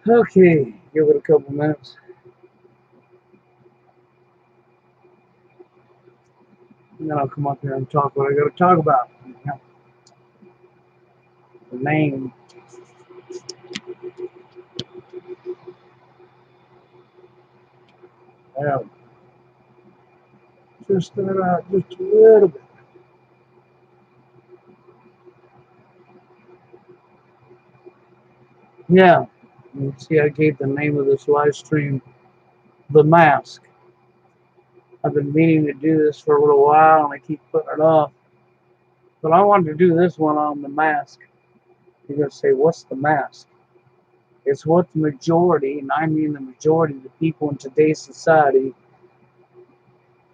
Okay, give it a couple minutes, and then I'll come up here and talk what I got to talk about. Yeah, the name. Yeah, just start out just a little bit. Yeah, you see, I gave the name of this live stream The Mask. I've been meaning to do this for a little while, and I keep putting it off. But I wanted to do this one on the mask. You're going to say, what's the mask? It's what the majority, and I mean the majority of the people in today's society,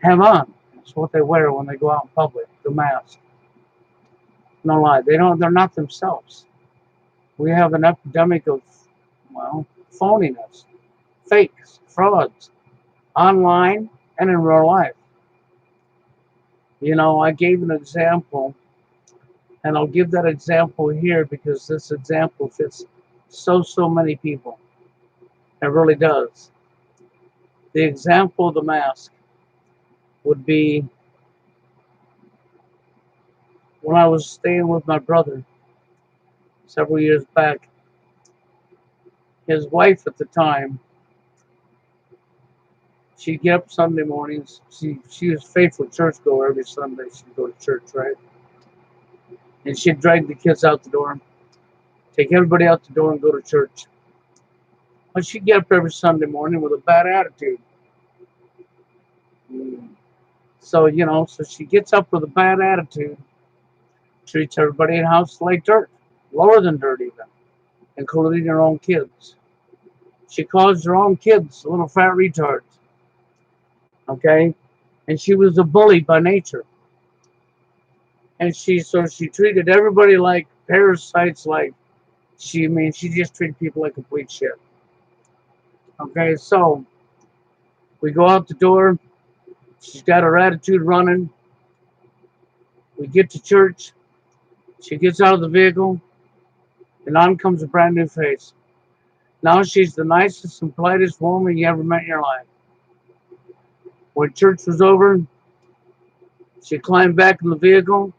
have on. It's what they wear when they go out in public, the mask. No lie, they're not themselves. We have an epidemic of, well, phoniness, fakes, frauds, online and in real life. I gave an example, and I'll give that example here because this example fits so many people. It really does. The example of the mask would be when I was staying with my brother several years back. His wife at the time, she'd get up Sunday mornings. She was a faithful churchgoer. Every Sunday she'd go to church, right? And she'd drag the kids out the door, take everybody out the door and go to church. But she'd get up every Sunday morning with a bad attitude. So she gets up with a bad attitude, treats everybody in the house like dirt, lower than dirt even, including her own kids. She calls her own kids little fat retards, okay? And she was a bully by nature. And she treated everybody like parasites, like she just treated people like complete shit. Okay, so we go out the door. She's got her attitude running. We get to church. She gets out of the vehicle, and on comes a brand new face. Now she's the nicest and politest woman you ever met in your life. When church was over, she climbed back in the vehicle,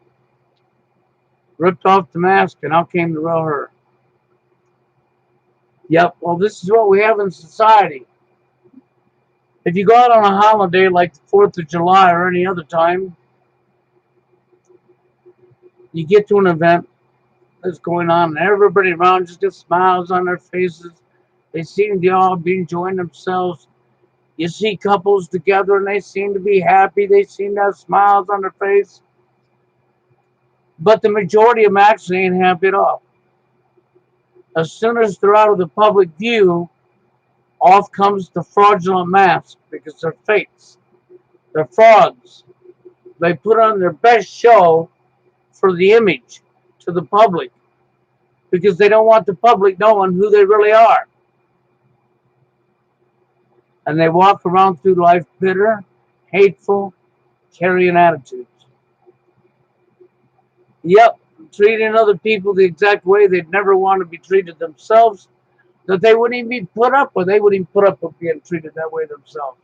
ripped off the mask, and out came the real her. Yep, well, this is what we have in society. If you go out on a holiday like the 4th of July or any other time, you get to an event that's going on, and everybody around just gets smiles on their faces. They seem to all be enjoying themselves. You see couples together and they seem to be happy. They seem to have smiles on their face. But the majority of them actually ain't happy at all. As soon as they're out of the public view, off comes the fraudulent mask because they're fakes. They're frauds. They put on their best show for the image to the public because they don't want the public knowing who they really are. And they walk around through life bitter, hateful, carrying attitudes. Yep, treating other people the exact way they'd never want to be treated themselves, that they wouldn't even be put up with. They wouldn't even put up with being treated that way themselves.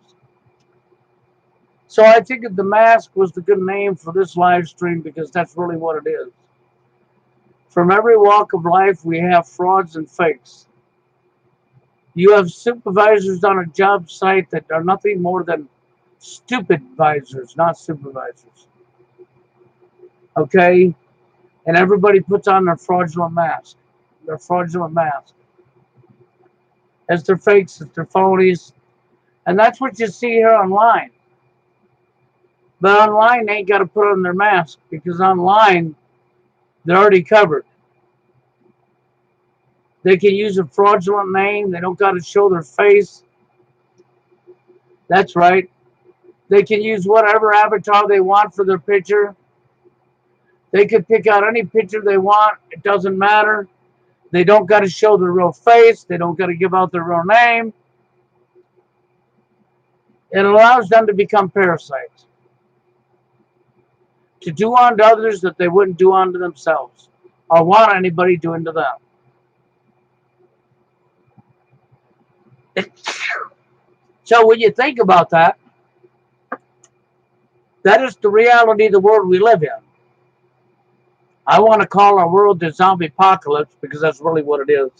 So I think that the mask was the good name for this live stream because that's really what it is. From every walk of life, we have frauds and fakes. You have supervisors on a job site that are nothing more than stupid advisors, not supervisors. Okay? And everybody puts on their fraudulent mask. Their fraudulent mask. It's their fakes, it's their phonies. And that's what you see here online. But online, they ain't got to put on their mask because online, they're already covered. They can use a fraudulent name. They don't got to show their face. That's right. They can use whatever avatar they want for their picture. They could pick out any picture they want. It doesn't matter. They don't got to show their real face. They don't got to give out their real name. It allows them to become parasites, to do unto others that they wouldn't do unto themselves or want anybody doing to them. So when you think about that, that is the reality of the world we live in. I want to call our world the zombie apocalypse because that's really what it is.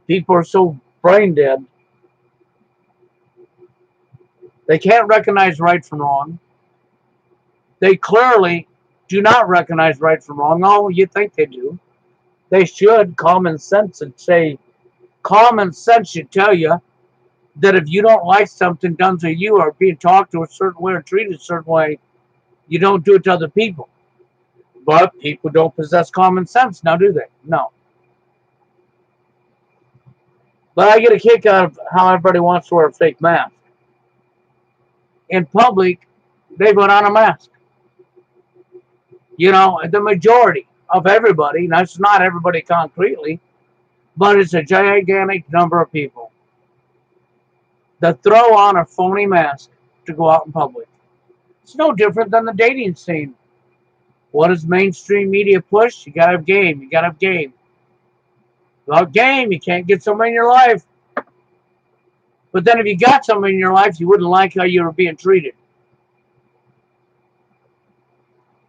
People are so brain dead, they can't recognize right from wrong. They clearly do not recognize right from wrong. Oh, you think they do. They should. Common sense would say, common sense should tell you that if you don't like something done to you or being talked to a certain way or treated a certain way, you don't do it to other people. But people don't possess common sense now, do they? No. But I get a kick out of how everybody wants to wear a fake mask. In public, they put on a mask. You know, the majority of everybody, that's not everybody concretely, but it's a gigantic number of people that throw on a phony mask to go out in public. It's no different than the dating scene. What does mainstream media push? You gotta have game. You gotta have game. Without game, you can't get someone in your life. But then if you got someone in your life, you wouldn't like how you were being treated.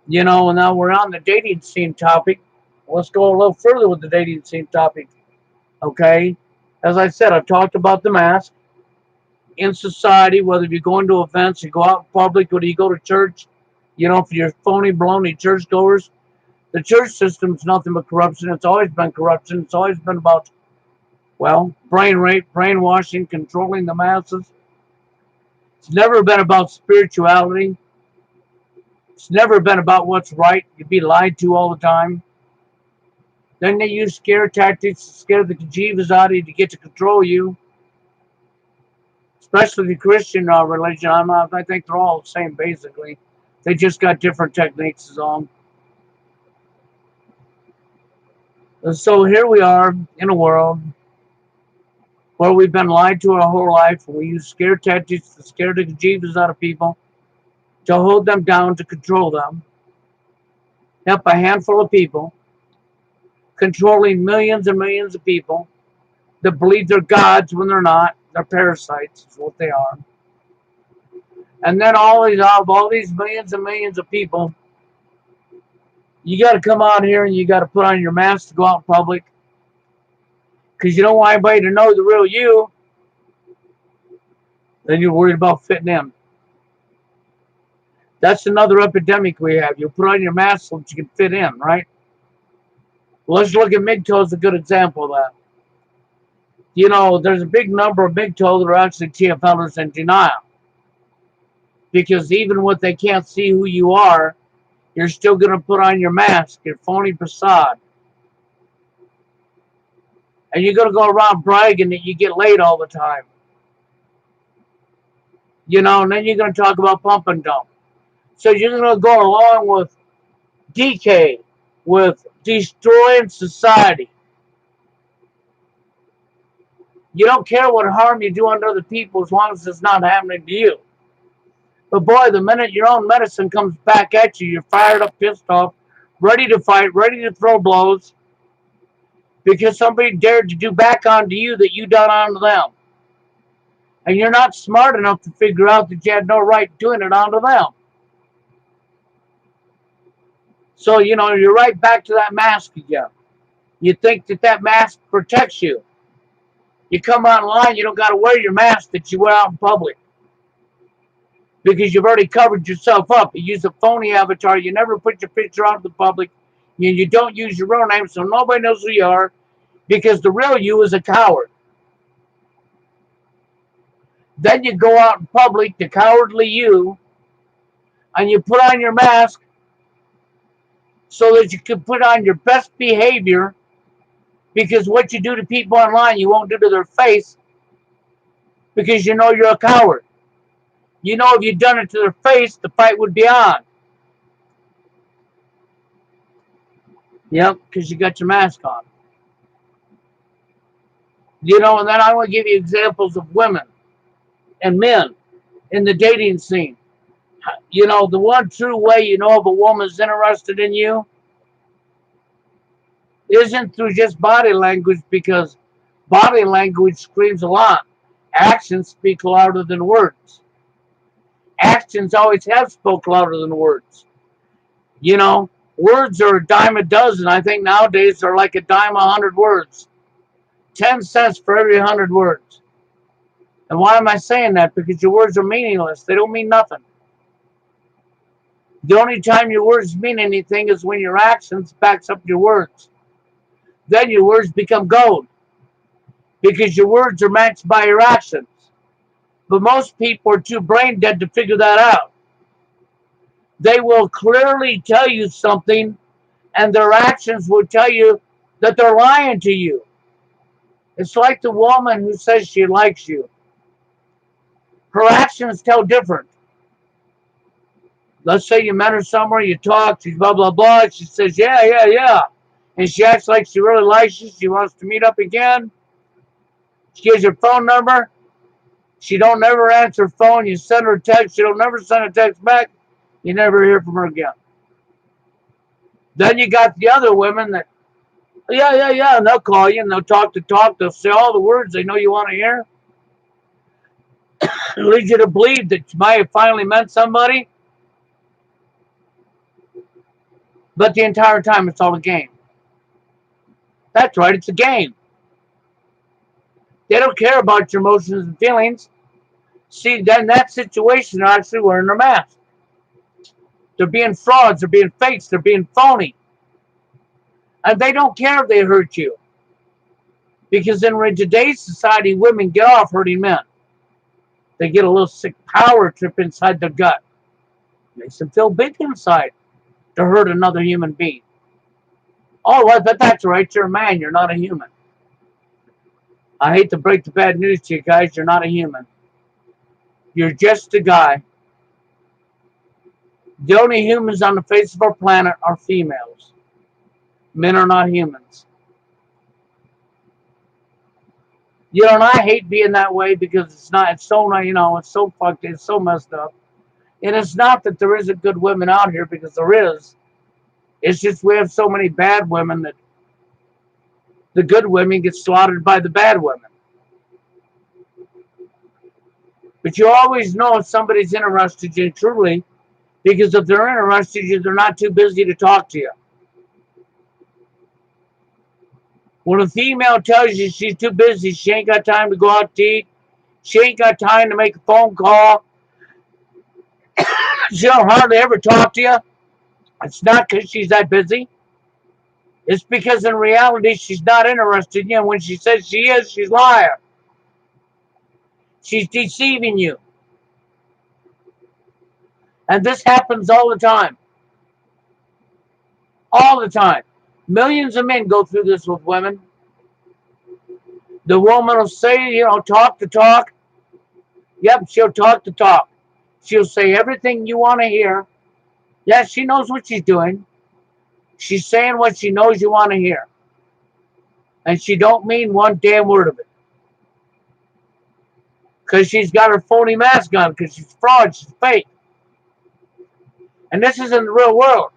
You know, and now we're on the dating scene topic. Let's go a little further with the dating scene topic. Okay? As I said, I've talked about the mask in society, whether you go into events, you go out in public, whether you go to church, you know, for your phony, baloney churchgoers. The church system's nothing but corruption. It's always been corruption. It's always been about, well, brain rape, brainwashing, controlling the masses. It's never been about spirituality. It's never been about what's right. You'd be lied to all the time. Then they use scare tactics to scare the bejeebus out of you to get to control you, especially the Christian religion. I think they're all the same, basically. They just got different techniques is all. And so here we are in a world where we've been lied to our whole life. We use scare tactics to scare the bejeebus out of people, to hold them down, to control them. Help a handful of people, controlling millions and millions of people that believe they're gods when they're not. They're parasites, is what they are. And then all these millions and millions of people, you got to come out here and you got to put on your mask to go out in public because you don't want anybody to know the real you. Then you're worried about fitting in. That's another epidemic we have. You put on your mask so that you can fit in, right? Well, let's look at MGTOW as a good example of that. You know, there's a big number of MGTOW that are actually TFLers in denial. Because even when they can't see who you are, you're still going to put on your mask, your phony facade. And you're going to go around bragging that you get laid all the time. You know, and then you're going to talk about pump and dump. So you're going to go along with decay, with destroying society. You don't care what harm you do unto other people as long as it's not happening to you. But boy, the minute your own medicine comes back at you, you're fired up, pissed off, ready to fight, ready to throw blows, because somebody dared to do back onto you that you done onto them. And you're not smart enough to figure out that you had no right doing it onto them. So, you know, you're right back to that mask again. You think that that mask protects you. You come online, you don't got to wear your mask that you wear out in public. Because you've already covered yourself up. You use a phony avatar. You never put your picture out to the public. You don't use your real name, so nobody knows who you are. Because the real you is a coward. Then you go out in public, the cowardly you, and you put on your mask so that you can put on your best behavior, because what you do to people online, you won't do to their face, because you know you're a coward. You know if you'd done it to their face, the fight would be on. Yep, because you got your mask on. You know, and then I want to give you examples of women and men in the dating scene. You know, the one true way you know if a woman's interested in you isn't through just body language, because body language screams a lot. Actions speak louder than words. Actions always have spoke louder than words. You know, words are a dime a dozen. I think nowadays they're like a dime 100 words. 10 cents for every 100 words. And why am I saying that? Because your words are meaningless. They don't mean nothing. The only time your words mean anything is when your actions backs up your words. Then your words become gold because your words are matched by your actions. But most people are too brain dead to figure that out. They will clearly tell you something, and their actions will tell you that they're lying to you. It's like the woman who says she likes you. Her actions tell different. Let's say you met her somewhere, you talk, she's blah, blah, blah. She says, yeah, yeah, yeah. And she acts like she really likes you. She wants to meet up again. She gives your phone number. She don't never answer her phone. You send her a text. She don't never send a text back. You never hear from her again. Then you got the other women that, yeah, yeah, yeah, and they'll call you and they'll talk. They'll say all the words they know you want to hear. It leads you to believe that you might have finally met somebody, but the entire time it's all a game. That's right, it's a game. They don't care about your emotions and feelings. See, then in that situation, they're actually wearing their mask. They're being frauds, they're being fakes, they're being phony. And they don't care if they hurt you. Because in today's society, women get off hurting men. They get a little sick power trip inside their gut. Makes them feel big inside to hurt another human being. Oh, well, but that's right. You're a man. You're not a human. I hate to break the bad news to you guys. You're not a human. You're just a guy. The only humans on the face of our planet are females. Men are not humans. You know, and I hate being that way because it's so, it's so fucked, it's so messed up. And it's not that there isn't good women out here, because there is. It's just we have so many bad women that the good women get slaughtered by the bad women. But you always know if somebody's interested in you truly, because if they're interested in you, they're not too busy to talk to you. When a female tells you she's too busy, she ain't got time to go out to eat, she ain't got time to make a phone call, she don't hardly ever talk to you, it's not because she's that busy. It's because in reality, she's not interested in you. And when she says she is, she's lying. She's deceiving you. And this happens all the time. All the time. Millions of men go through this with women. The woman will say, talk the talk. Yep, she'll talk the talk. She'll say everything you want to hear. Yeah, she knows what she's doing. She's saying what she knows you want to hear. And she don't mean one damn word of it. Because she's got her phony mask on, because she's fraud, she's fake. And this is in the real world.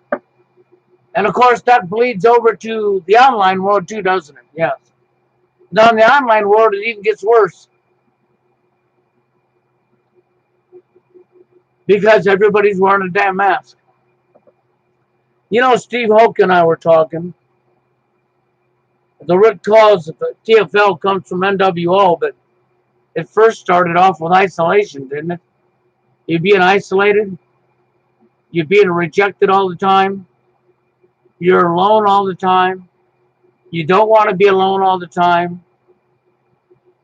And of course, that bleeds over to the online world too, doesn't it? Yes. Now, in the online world, it even gets worse. Because everybody's wearing a damn mask. You know, Steve Hoke and I were talking. The root cause of the TFL comes from NWO, but it first started off with isolation, didn't it? You being isolated. You're being rejected all the time. You're alone all the time. You don't want to be alone all the time.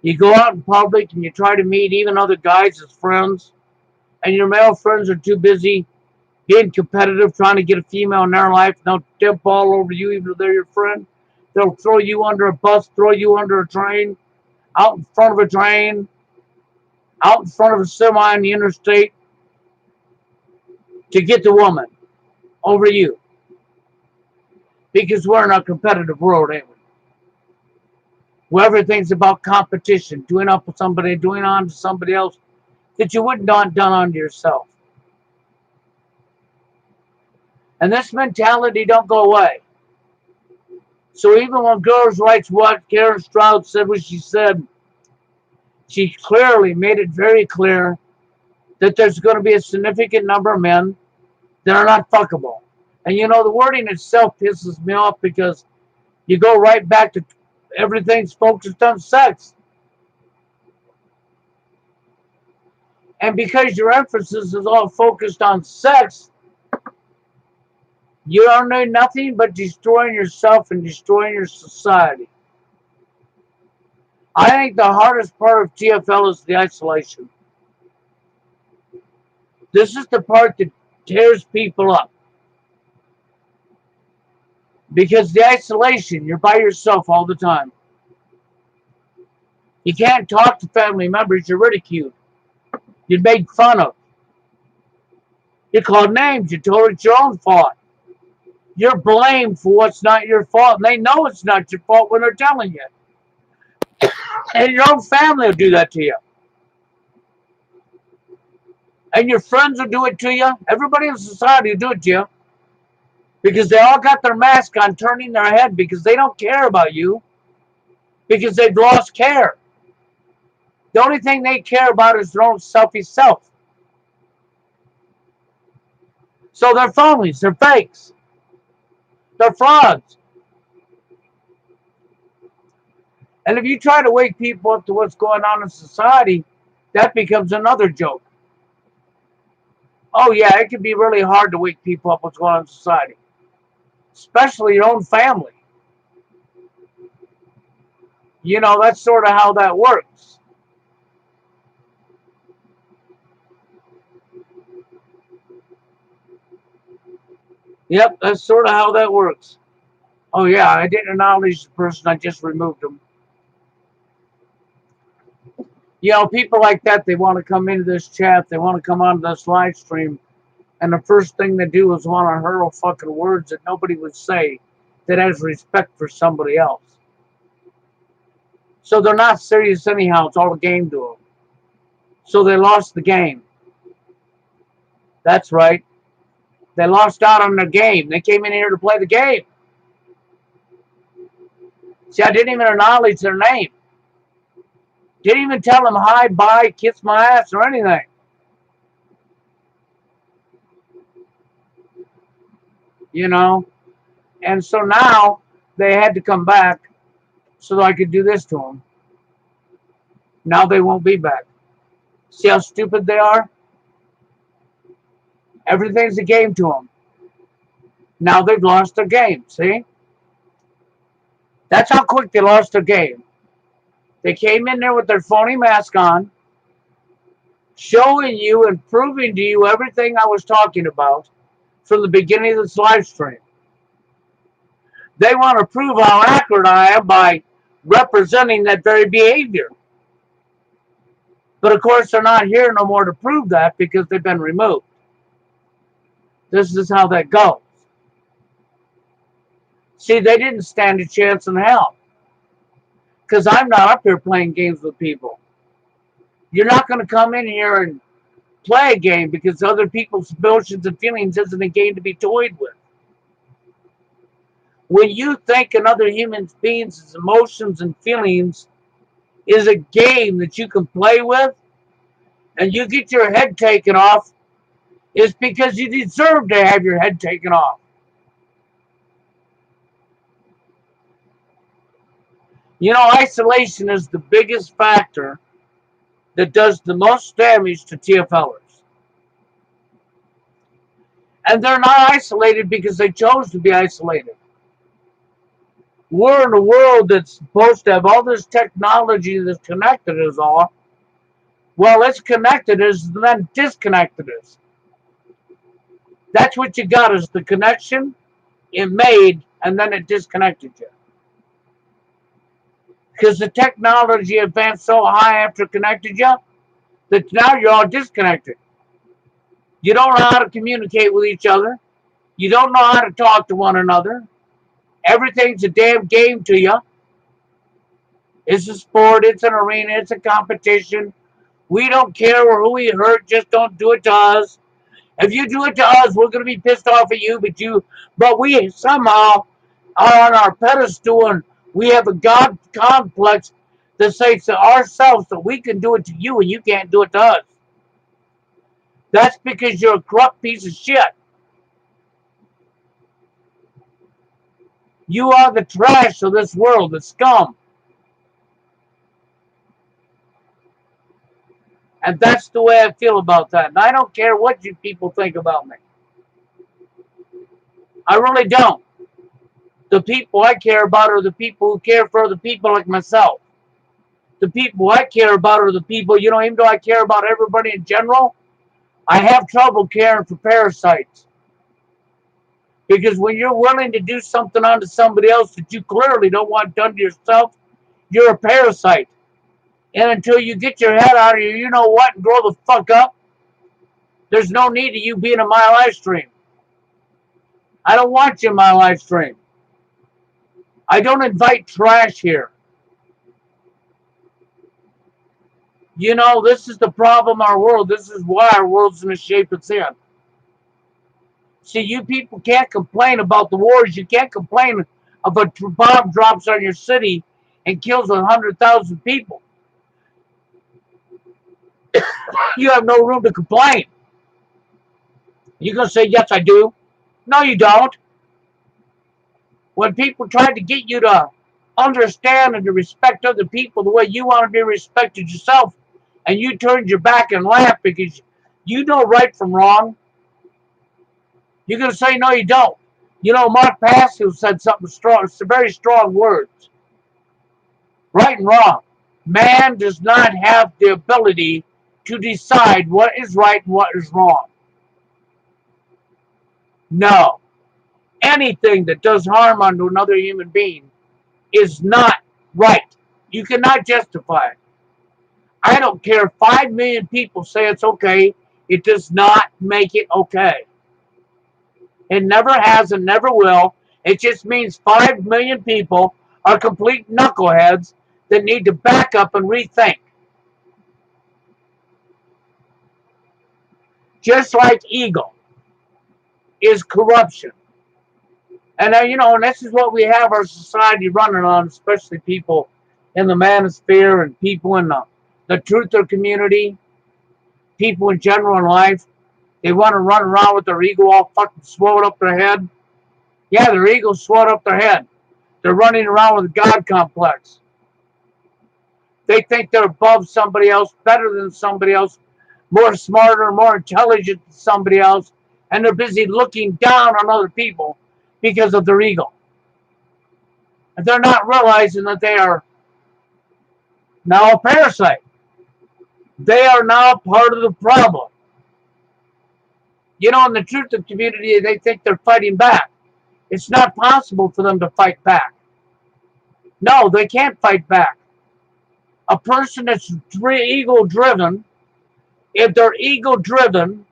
You go out in public and you try to meet even other guys as friends, and your male friends are too busy being competitive, trying to get a female in their life. They'll dip all over you, even if they're your friend. They'll throw you under a bus, throw you under a train, out in front of a train, out in front of a semi on the interstate to get the woman over you. Because we're in a competitive world, ain't we? Where everything's about competition, doing up with somebody, doing on to somebody else that you wouldn't have done unto yourself. And this mentality don't go away. So even when girls' rights watch, Karen Stroud said what she She clearly made it very clear that there's going to be a significant number of men that are not fuckable. And you know, the wording itself pisses me off because you go right back to everything's focused on sex. And because your emphasis is all focused on sex, you don't know nothing but destroying yourself and destroying your society. I think the hardest part of TFL is the isolation. This is the part that tears people up. Because the isolation, you're by yourself all the time. You can't talk to family members, you're ridiculed. You're made fun of. You're called names, you're told it's your own fault. You're blamed for what's not your fault, and they know it's not your fault when they're telling you. And your own family will do that to you. And your friends will do it to you. Everybody in society will do it to you. Because they all got their mask on, turning their head because they don't care about you. Because they've lost care. The only thing they care about is their own selfish self. So they're phonies, they're fakes, they're frauds. And if you try to wake people up to what's going on in society, that becomes another joke. Oh yeah, it can be really hard to wake people up what's going on in society. Especially your own family. You know, that's sort of how that works. Yep, that's sort of how that works. Oh yeah, I didn't acknowledge the person, I just removed them. You know, people like that, they want to come into this chat, they want to come onto this live stream, and the first thing they do is want to hurl fucking words that nobody would say that has respect for somebody else. So they're not serious anyhow, it's all a game to them. So they lost the game. That's right. They lost out on the game. They came in here to play the game. See, I didn't even acknowledge their name. Didn't even tell them hi, bye, kiss my ass, or anything. You know? And so now they had to come back so that I could do this to them. Now they won't be back. See how stupid they are? Everything's a game to them. Now they've lost their game, see? That's how quick they lost their game. They came in there with their phony mask on, showing you and proving to you everything I was talking about from the beginning of this live stream. They want to prove how accurate I am by representing that very behavior. But of course, they're not here no more to prove that because they've been removed. This is how that goes. See, they didn't stand a chance in hell. Because I'm not up here playing games with people. You're not going to come in here and play a game because other people's emotions and feelings isn't a game to be toyed with. When you think another human being's emotions and feelings is a game that you can play with and you get your head taken off, it's because you deserve to have your head taken off. You know, isolation is the biggest factor that does the most damage to TFLers. And they're not isolated because they chose to be isolated. We're in a world that's supposed to have all this technology that's connected us all. Well, it's connected us and then disconnected us. That's what you got is the connection it made and then it disconnected you. Because the technology advanced so high after it connected you that now you're all disconnected. You don't know how to communicate with each other. You don't know how to talk to one another. Everything's a damn game to you. It's a sport, it's an arena, it's a competition. We don't care who we hurt, just don't do it to us. If you do it to us, we're gonna be pissed off at you, but we somehow are on our pedestal and we have a God complex that say to ourselves that we can do it to you and you can't do it to us. That's because you're a corrupt piece of shit. You are the trash of this world, the scum. And that's the way I feel about that. And I don't care what you people think about me. I really don't. The people I care about are the people who care for other people like myself. The people I care about are the people, even though I care about everybody in general, I have trouble caring for parasites. Because when you're willing to do something onto somebody else that you clearly don't want done to yourself, you're a parasite. And until you get your head out of you know what and grow the fuck up, there's no need of you being in my live stream. I don't want you in my live stream. I don't invite trash here. This is the problem of our world. This is why our world's in the shape it's in. See, you people can't complain about the wars. You can't complain if a bomb drops on your city and kills 100,000 people. You have no room to complain. You're going to say, yes, I do. No, you don't. When people try to get you to understand and to respect other people the way you want to be respected yourself, and you turned your back and laughed because you know right from wrong, you're going to say, no, you don't. Mark Pascal said something strong, some very strong words. Right and wrong. Man does not have the ability to decide what is right and what is wrong. No. Anything that does harm unto another human being is not right. You cannot justify it. I don't care if 5 million people say it's okay. It does not make it okay. It never has and never will. It just means 5 million people are complete knuckleheads that need to back up and rethink. Just like ego is corruption. And and this is what we have our society running on, especially people in the manosphere and people in the truther community, people in general in life. They want to run around with their ego all fucking swelled up their head. Yeah, their ego's swelled up their head. They're running around with a God complex. They think they're above somebody else, better than somebody else, more smarter, more intelligent than somebody else, and they're busy looking down on other people because of their ego. And they're not realizing that they are now a parasite. They are now part of the problem. In the truth of community, they think they're fighting back. It's not possible for them to fight back. No, they can't fight back. A person that's ego-driven, if they're ego-driven,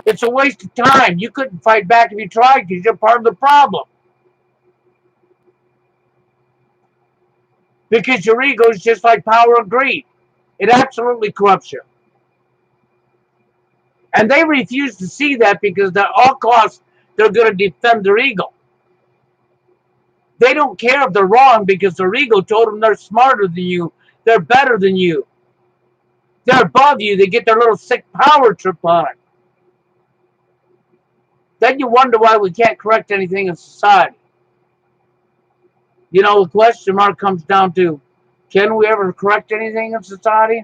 it's a waste of time. You couldn't fight back if you tried because you're part of the problem. Because your ego is just like power and greed. It absolutely corrupts you. And they refuse to see that because at all costs, they're going to defend their ego. They don't care if they're wrong because their ego told them they're smarter than you. They're better than you. They're above you. They get their little sick power trip on it. Then you wonder why we can't correct anything in society. The question mark comes down to, can we ever correct anything in society?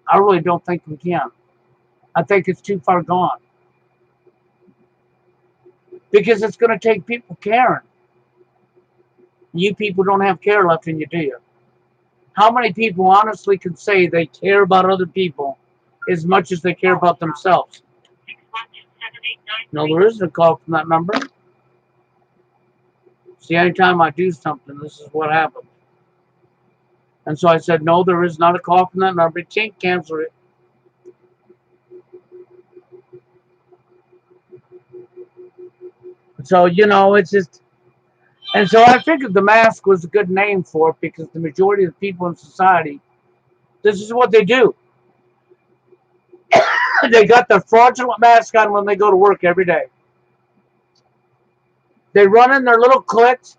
I really don't think we can. I think it's too far gone. Because it's going to take people caring. You people don't have care left in you, do you? How many people honestly can say they care about other people as much as they care about themselves? No, there isn't a call from that number. See, anytime I do something, this is what happens. And so I said, no, there is not a call from that number. Can't cancel it. So, it's just... And so I figured the mask was a good name for it because the majority of the people in society, this is what they do. They got their fraudulent mask on when they go to work every day. They run in their little cliques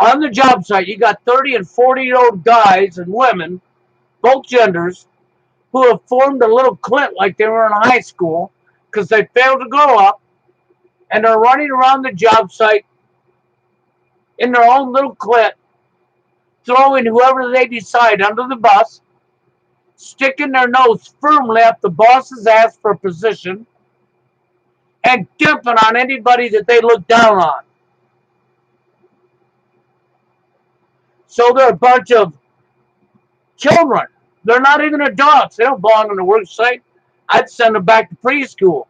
On the job site, you got 30 and 40-year-old guys and women, both genders, who have formed a little clique like they were in high school because they failed to grow up, and they're running around the job site in their own little clique, throwing whoever they decide under the bus, sticking their nose firmly up the boss's ass for a position, and dumping on anybody that they look down on. So they're a bunch of children. They're not even adults. They don't belong on the work site. I'd send them back to preschool.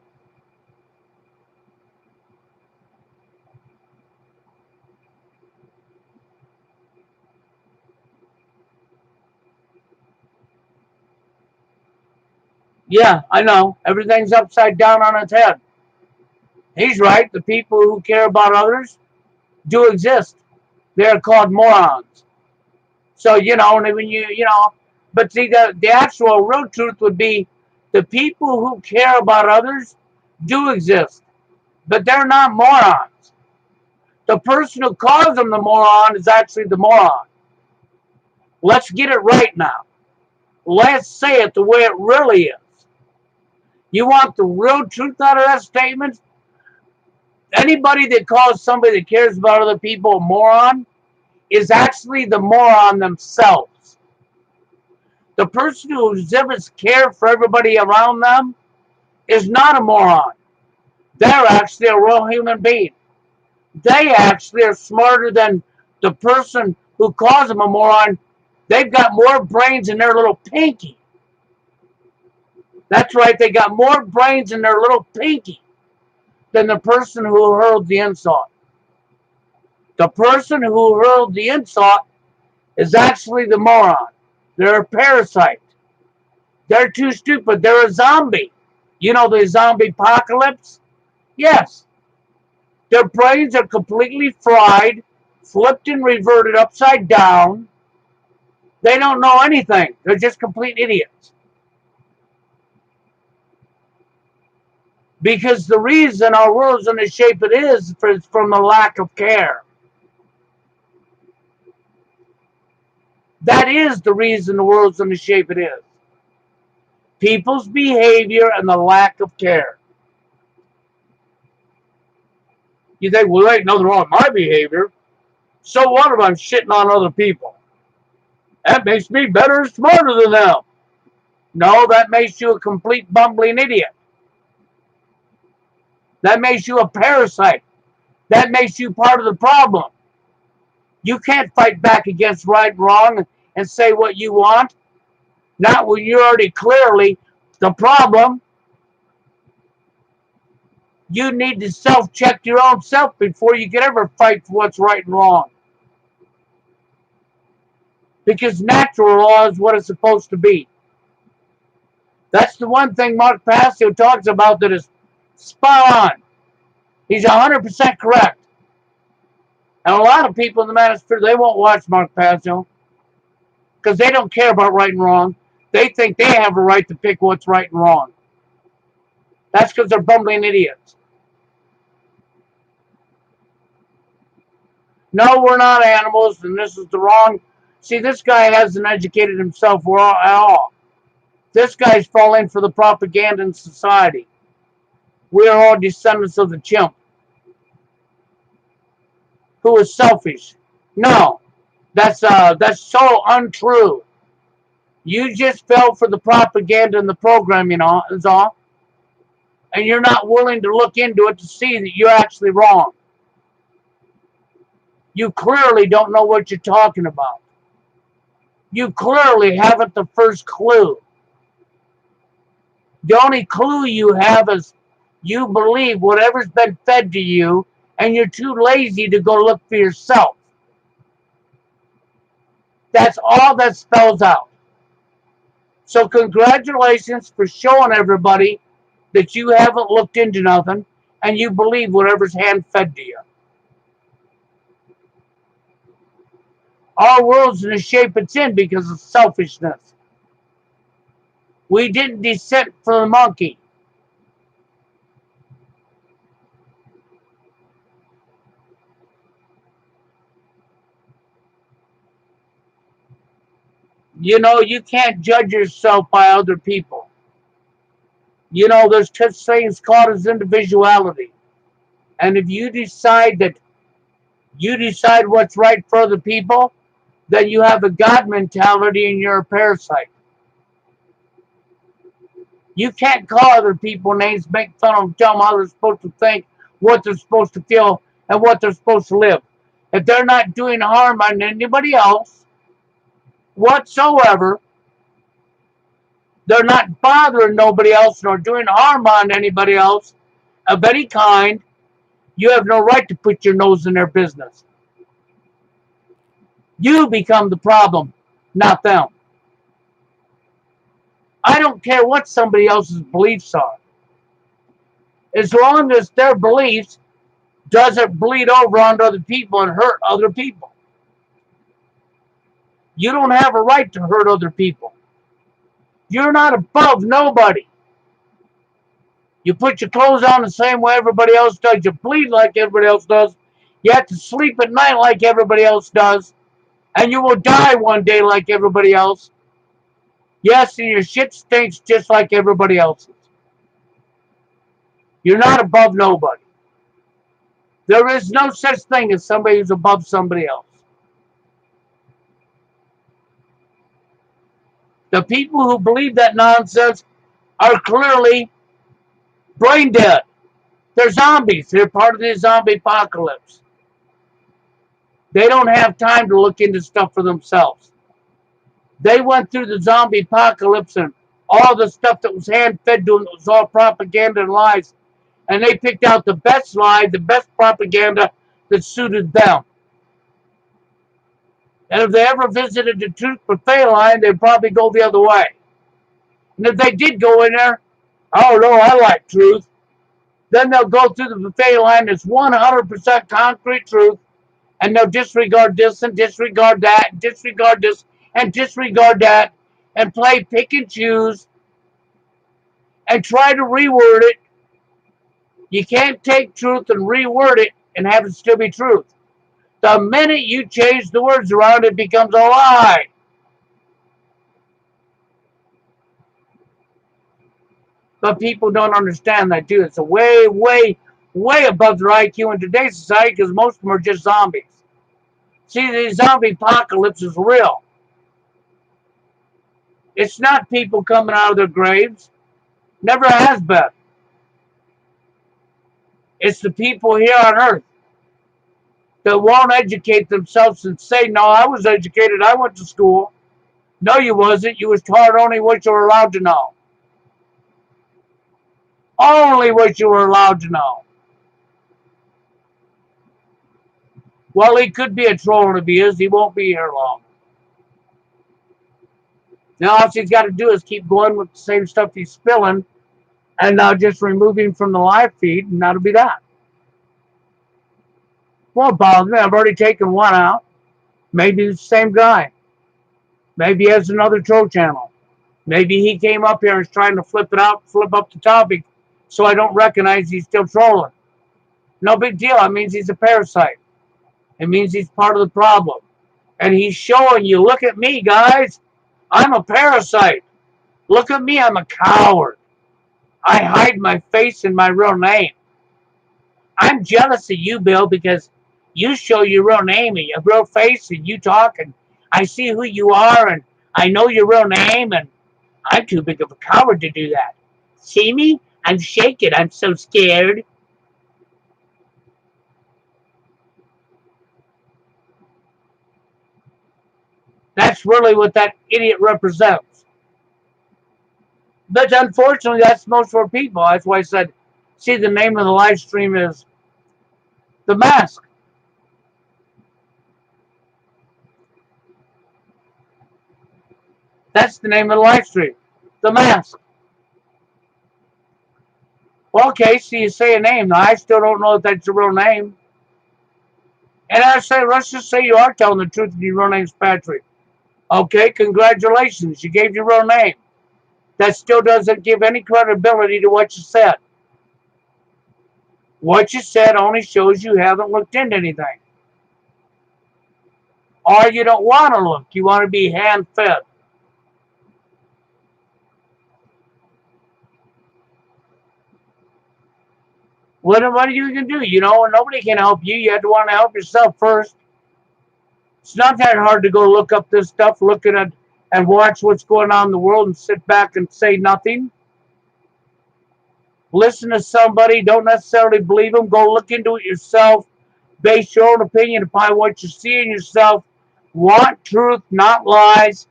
Yeah, I know. Everything's upside down on its head. He's right. The people who care about others do exist. They're called morons. So, when but see, the actual real truth would be the people who care about others do exist, but they're not morons. The person who calls them the moron is actually the moron. Let's get it right now. Let's say it the way it really is. You want the real truth out of that statement? Anybody that calls somebody that cares about other people a moron is actually the moron themselves. The person who exhibits care for everybody around them is not a moron. They're actually a real human being. They actually are smarter than the person who calls them a moron. They've got more brains in their little pinky. That's right, they got more brains in their little pinky than the person who hurled the insult. The person who hurled the insult is actually the moron. They're a parasite. They're too stupid. They're a zombie. You know the zombie apocalypse? Yes. Their brains are completely fried, flipped and reverted upside down. They don't know anything. They're just complete idiots. Because the reason our world's in the shape it is from the lack of care. That is the reason the world's in the shape it is. People's behavior and the lack of care. You think, well, there ain't nothing wrong with my behavior. So what if I'm shitting on other people? That makes me better and smarter than them. No, that makes you a complete bumbling idiot. That makes you a parasite. That makes you part of the problem. You can't fight back against right and wrong and say what you want. Not when you're already clearly the problem. You need to self-check your own self before you can ever fight for what's right and wrong. Because natural law is what it's supposed to be. That's the one thing Mark Passio talks about that is spot on. He's 100% correct. And a lot of people in the manosphere, they won't watch Mark Passio because they don't care about right and wrong. They think they have a right to pick what's right and wrong. That's because they're bumbling idiots. No, we're not animals, and this is the wrong. See, this guy hasn't educated himself at all. This guy's falling for the propaganda in society. We are all descendants of the chimp who is selfish. No, that's so untrue. You just fell for the propaganda and the program, is all. And you're not willing to look into it to see that you're actually wrong. You clearly don't know what you're talking about. You clearly haven't the first clue. The only clue you have is you believe whatever's been fed to you, and you're too lazy to go look for yourself. That's all that spells out. So congratulations for showing everybody that you haven't looked into nothing and you believe whatever's hand fed to you. Our world's in the shape it's in because of selfishness. We didn't descend from the monkey. You know, you can't judge yourself by other people. You know, there's such things called as individuality. And if you decide what's right for other people, then you have a God mentality and you're a parasite. You can't call other people names, make fun of them, tell them how they're supposed to think, what they're supposed to feel, and what they're supposed to live. If they're not doing harm on anybody else whatsoever, they're not bothering nobody else nor doing harm on anybody else of any kind, you have no right to put your nose in their business. You become the problem, not them. I don't care what somebody else's beliefs are. As long as their beliefs doesn't bleed over onto other people and hurt other people. You don't have a right to hurt other people. You're not above nobody. You put your clothes on the same way everybody else does. You bleed like everybody else does. You have to sleep at night like everybody else does. And you will die one day like everybody else. Yes, and your shit stinks just like everybody else's. You're not above nobody. There is no such thing as somebody who's above somebody else. The people who believe that nonsense are clearly brain dead. They're zombies. They're part of the zombie apocalypse. They don't have time to look into stuff for themselves. They went through the zombie apocalypse and all the stuff that was hand fed to them was all propaganda and lies. And they picked out the best lie, the best propaganda that suited them. And if they ever visited the truth buffet line, they'd probably go the other way. And if they did go in there, oh no, I like truth. Then they'll go through the buffet line as 100% concrete truth, and they'll disregard this and disregard that, and disregard this and disregard that, and play pick and choose and try to reword it. You can't take truth and reword it and have it still be truth. The minute you change the words around, it becomes a lie. But people don't understand that, too. It's a way, way, way above their IQ in today's society because most of them are just zombies. See, the zombie apocalypse is real. It's not people coming out of their graves. Never has been. It's the people here on earth that won't educate themselves and say, no, I was educated. I went to school. No, you wasn't. You was taught only what you were allowed to know. Only what you were allowed to know. Well, he could be a troll, and if he is, he won't be here long. Now, all he's got to do is keep going with the same stuff he's spilling, and now just remove him from the live feed, and that'll be that. Won't bother me. I've already taken one out. Maybe it's the same guy. Maybe he has another troll channel. Maybe he came up here and is trying to flip it out, flip up the topic, so I don't recognize he's still trolling. No big deal. It means he's a parasite. It means he's part of the problem. And he's showing you, look at me, guys. I'm a parasite. Look at me. I'm a coward. I hide my face and my real name. I'm jealous of you, Bill, because you show your real name and your real face and you talk and I see who you are and I know your real name and I'm too big of a coward to do that. See me? I'm shaking. I'm so scared. That's really what that idiot represents. But unfortunately, that's most of our people. That's why I said, see, the name of the live stream is The Mask. That's the name of the live stream. The Mask. Well, okay, so you say a name. Now, I still don't know if that's your real name. And I say, let's just say you are telling the truth and your real name's Patrick. Okay, congratulations. You gave your real name. That still doesn't give any credibility to what you said. What you said only shows you haven't looked into anything. Or you don't want to look. You want to be hand-fed. What are you going to do? Nobody can help you. You have to want to help yourself first. It's not that hard to go look up this stuff, look at it, and watch what's going on in the world and sit back and say nothing. Listen to somebody, don't necessarily believe them. Go look into it yourself. Base your own opinion upon what you see in yourself. Want truth, not lies.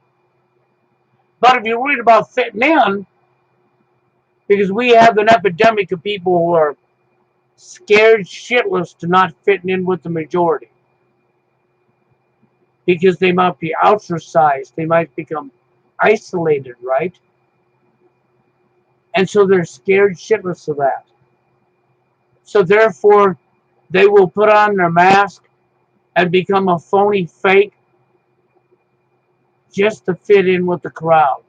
But if you're worried about fitting in, because we have an epidemic of people who are scared shitless to not fitting in with the majority. Because they might be ostracized, they might become isolated, right? And so they're scared shitless of that. So therefore, they will put on their mask and become a phony fake just to fit in with the crowd,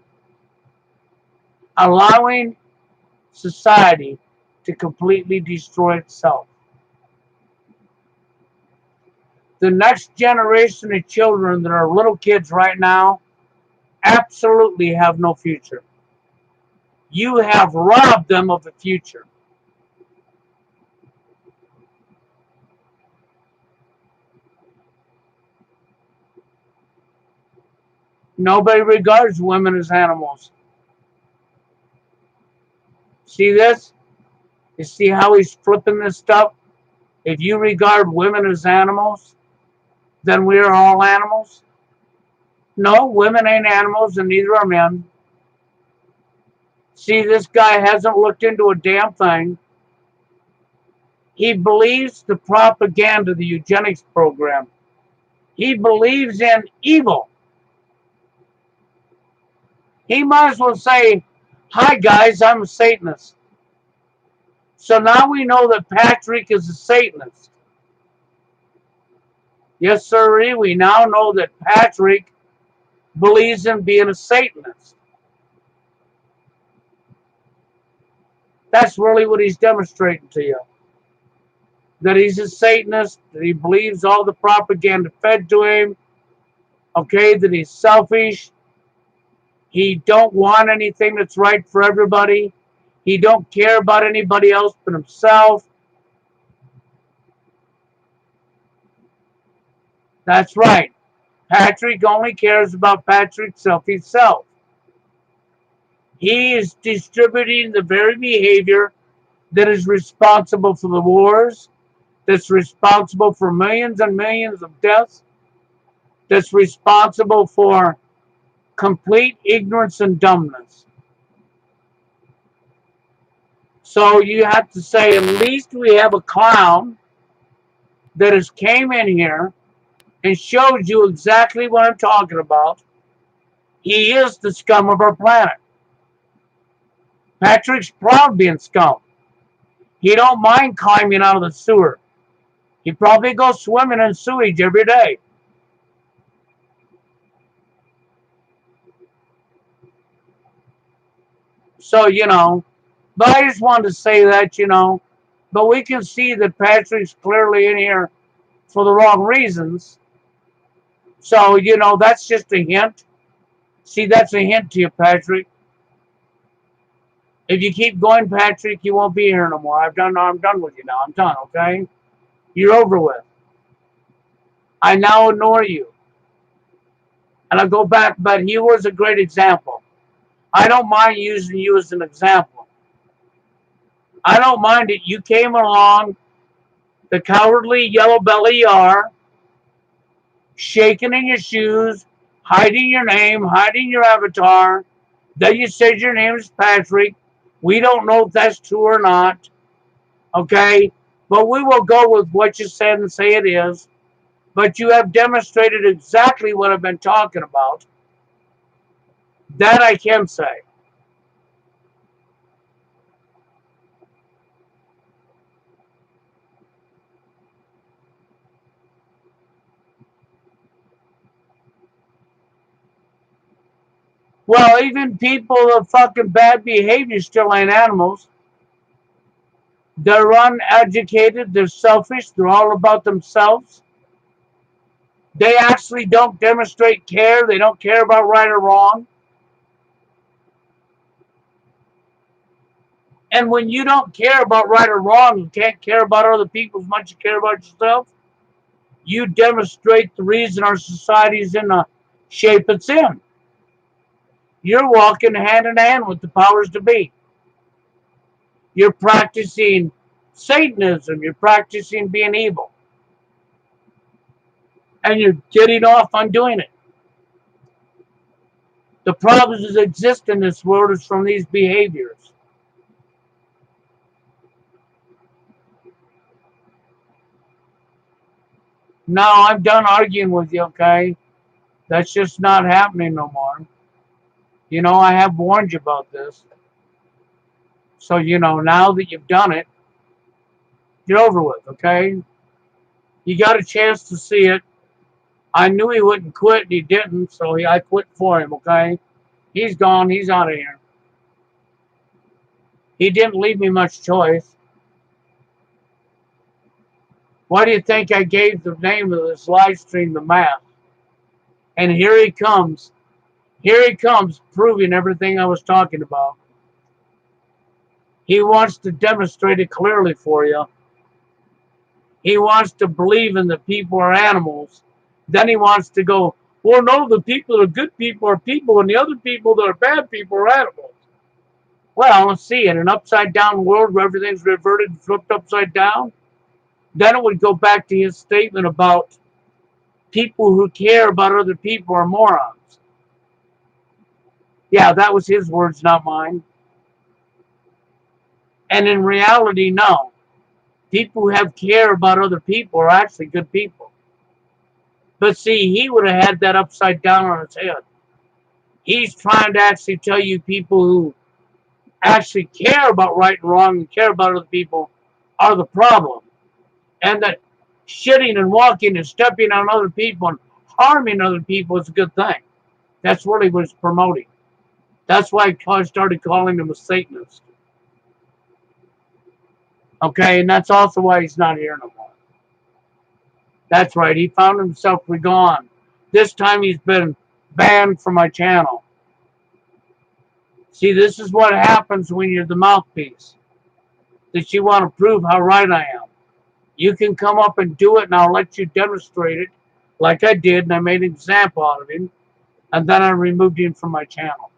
allowing society to completely destroy itself. The next generation of children that are little kids right now absolutely have no future. You have robbed them of a future. Nobody regards women as animals. See this? You see how he's flipping this stuff? If you regard women as animals, then we're all animals. No, women ain't animals and neither are men. See, this guy hasn't looked into a damn thing. He believes the propaganda, the eugenics program. He believes in evil. He might as well say, "Hi guys, I'm a Satanist." So now we know that Patrick is a Satanist. Yes, sir, we now know that Patrick believes in being a Satanist. That's really what he's demonstrating to you. That he's a Satanist, that he believes all the propaganda fed to him, okay, that he's selfish, he don't want anything that's right for everybody, he don't care about anybody else but himself. That's right. Patrick only cares about Patrick's selfish self. He is distributing the very behavior that is responsible for the wars, that's responsible for millions and millions of deaths, that's responsible for complete ignorance and dumbness. So you have to say, at least we have a clown that has came in here and showed you exactly what I'm talking about. He is the scum of our planet. Patrick's proud of being scum. He don't mind climbing out of the sewer. He probably goes swimming in sewage every day. So, but I just wanted to say that. But we can see that Patrick's clearly in here for the wrong reasons. So, that's just a hint. See, that's a hint to you, Patrick. If you keep going, Patrick, you won't be here no more. I'm done with you now. I'm done, okay? You're over with. I now ignore you. And I go back, but he was a great example. I don't mind using you as an example. I don't mind it. You came along, the cowardly yellow belly you are, shaking in your shoes, hiding your name, hiding your avatar. Then you said your name is Patrick. We don't know if that's true or not. Okay? But we will go with what you said and say it is. But you have demonstrated exactly what I've been talking about. That I can say. Well, even people of fucking bad behavior still ain't animals. They're uneducated, they're selfish, they're all about themselves. They actually don't demonstrate care, they don't care about right or wrong. And when you don't care about right or wrong, you can't care about other people as much as you care about yourself, you demonstrate the reason our society is in the shape it's in. You're walking hand in hand with the powers to be. You're practicing Satanism. You're practicing being evil. And you're getting off on doing it. The problems that exist in this world is from these behaviors. Now, I'm done arguing with you, okay? That's just not happening no more. You know, I have warned you about this. So, now that you've done it, get over with, okay? You got a chance to see it. I knew he wouldn't quit, and he didn't, so I quit for him, okay? He's gone. He's out of here. He didn't leave me much choice. Why do you think I gave the name of this live stream The Math? And here he comes. Here he comes, proving everything I was talking about. He wants to demonstrate it clearly for you. He wants to believe in the people are animals. Then he wants to go, well, no, the people that are good people are people, and the other people that are bad people are animals. Well, let's see, in an upside down world where everything's reverted and flipped upside down, then it would go back to his statement about people who care about other people are morons. Yeah, that was his words, not mine. And in reality, no. People who have care about other people are actually good people. But see, he would have had that upside down on his head. He's trying to actually tell you people who actually care about right and wrong and care about other people are the problem. And that shitting and walking and stepping on other people and harming other people is a good thing. That's what he was promoting. That's why I started calling him a Satanist. Okay, and that's also why he's not here no more. That's right, he found himself gone. This time he's been banned from my channel. See, this is what happens when you're the mouthpiece. That you want to prove how right I am. You can come up and do it, and I'll let you demonstrate it like I did, and I made an example out of him, and then I removed him from my channel.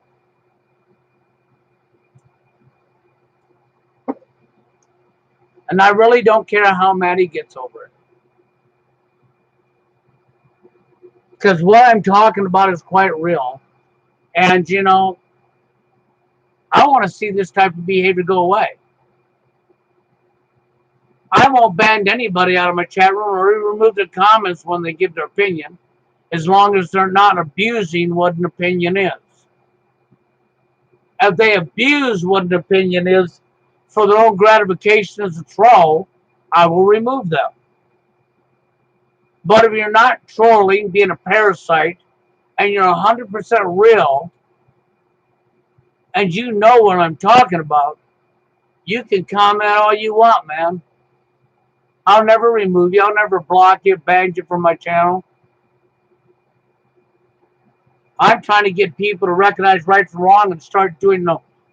And I really don't care how mad he gets over it. Because what I'm talking about is quite real. And, I want to see this type of behavior go away. I won't ban anybody out of my chat room or remove the comments when they give their opinion, as long as they're not abusing what an opinion is. If they abuse what an opinion is for their own gratification as a troll, I will remove them. But if you're not trolling, being a parasite, and you're 100% real, and you know what I'm talking about, you can comment all you want, man. I'll never remove you. I'll never block you, ban you from my channel. I'm trying to get people to recognize right from wrong and start doing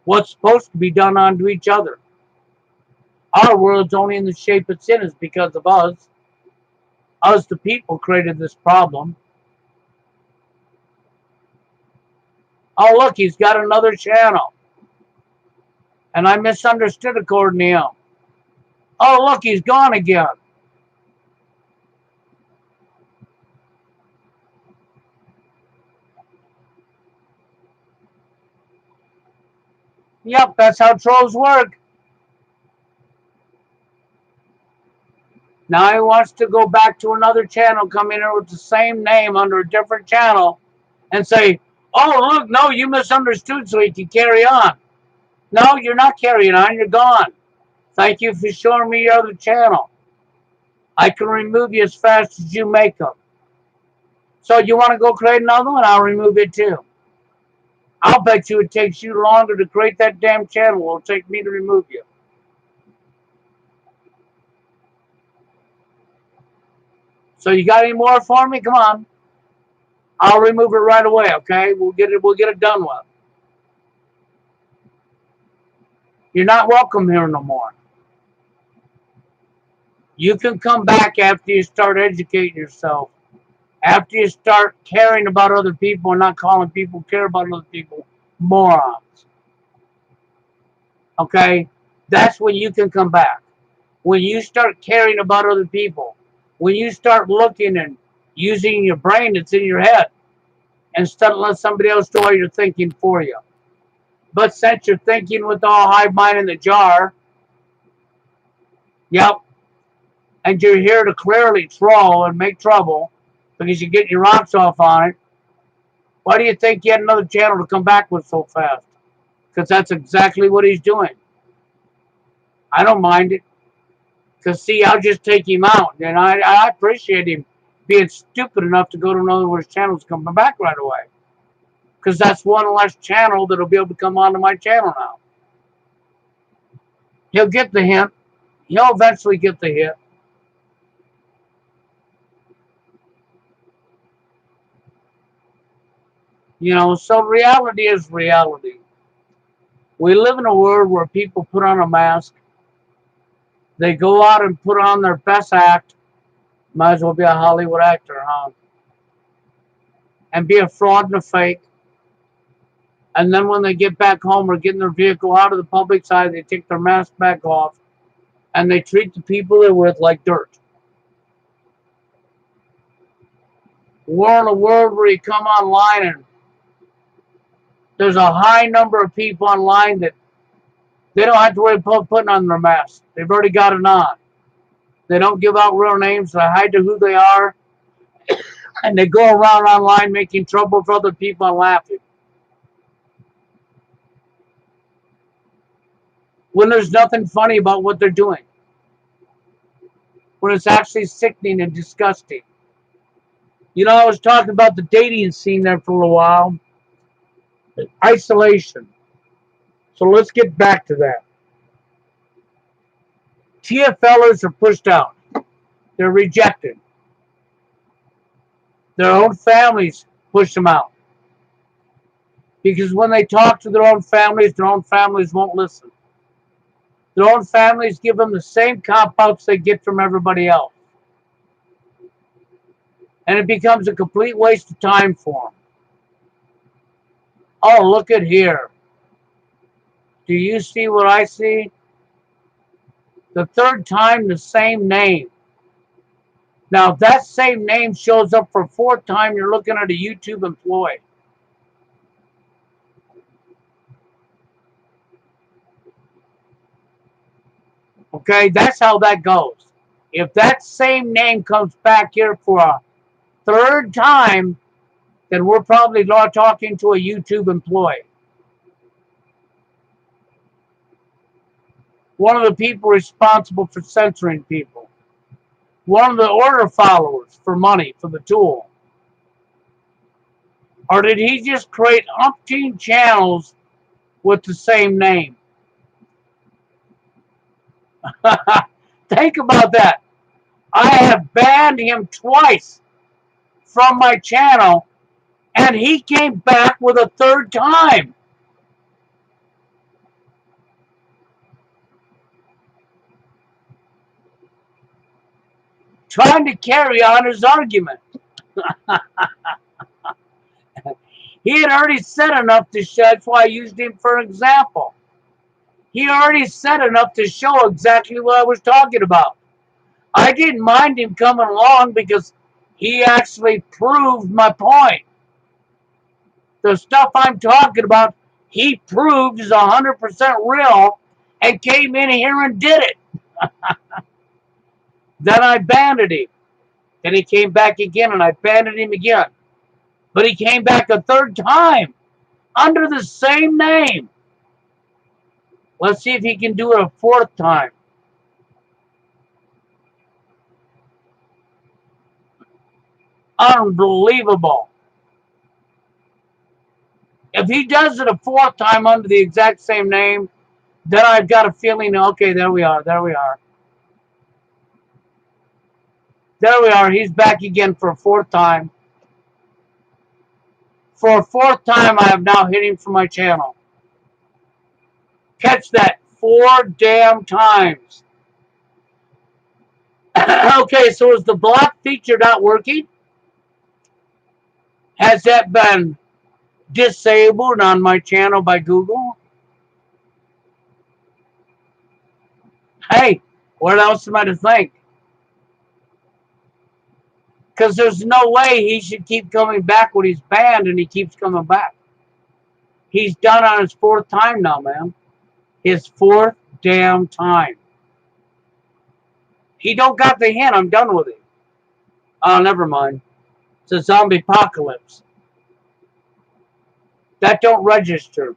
what's supposed to be done unto each other. Our world's only in the shape it's in is because of us. Us, the people, created this problem. Oh, look, he's got another channel. And I misunderstood according to him. Oh, look, he's gone again. Yep, that's how trolls work. Now he wants to go back to another channel, come in here with the same name under a different channel, and say, oh, look, no, you misunderstood, so he can carry on. No, you're not carrying on, you're gone. Thank you for showing me your other channel. I can remove you as fast as you make them. So you want to go create another one? I'll remove it too. I'll bet you it takes you longer to create that damn channel. It'll take me to remove you. So you got any more for me? Come on. I'll remove it right away, okay? We'll get it done with. You're not welcome here no more. You can come back after you start educating yourself. After you start caring about other people and not calling people care about other people morons. Okay? That's when you can come back. When you start caring about other people. When you start looking and using your brain that's in your head instead of letting somebody else do all your thinking for you. But since you're thinking with all hive mind in the jar, yep, and you're here to clearly troll and make trouble because you get your rocks off on it, why do you think you had another channel to come back with so fast? Because that's exactly what he's doing. I don't mind it. Because, see, I'll just take him out. And I appreciate him being stupid enough to go to another one of his channels and come back right away. Because that's one less channel that'll be able to come onto my channel now. He'll get the hint. He'll eventually get the hint. You know, so reality is reality. We live in a world where people put on a mask. They go out and put on their best act. Might as well be a Hollywood actor, huh? And be a fraud and a fake. And then when they get back home or get in their vehicle out of the public's eye, they take their mask back off and they treat the people they're with like dirt. We're in a world where you come online and there's a high number of people online that they don't have to worry about putting on their mask. They've already got it on. They don't give out real names. They hide to who they are. And they go around online making trouble for other people and laughing. When there's nothing funny about what they're doing. When it's actually sickening and disgusting. You know, I was talking about the dating scene there for a while. Isolation. So let's get back to that. TFLers are pushed out. They're rejected. Their own families push them out. Because when they talk to their own families won't listen. Their own families give them the same cop-outs they get from everybody else. And it becomes a complete waste of time for them. Oh, look at here. Do you see what I see? The third time, the same name. Now, if that same name shows up for a fourth time, you're looking at a YouTube employee. Okay, that's how that goes. If that same name comes back here for a third time, then we're probably not talking to a YouTube employee. One of the people responsible for censoring people. One of the order followers for money for the tool. Or did he just create umpteen channels with the same name? Think about that. I have banned him twice from my channel, and he came back with a third time. Trying to carry on his argument. He had already said enough to show, that's why I used him for an example. He already said enough to show exactly what I was talking about. I didn't mind him coming along because he actually proved my point. The stuff I'm talking about, he proves is 100% real and came in here and did it. Then I banned him. Then he came back again and I banned him again. But he came back a third time under the same name. Let's see if he can do it a fourth time. Unbelievable. If he does it a fourth time under the exact same name, then I've got a feeling, okay, there we are. There we are. There we are. He's back again for a fourth time. For a fourth time, I have now hit him from my channel. Catch that, 4 damn times. Okay, so is the block feature not working? Has that been disabled on my channel by Google? Hey, what else am I to think? Because there's no way he should keep coming back when he's banned and he keeps coming back. He's done on his 4th time now, man. His 4th damn time. He don't got the hint. I'm done with him. Oh, never mind. It's a zombie apocalypse. That don't register.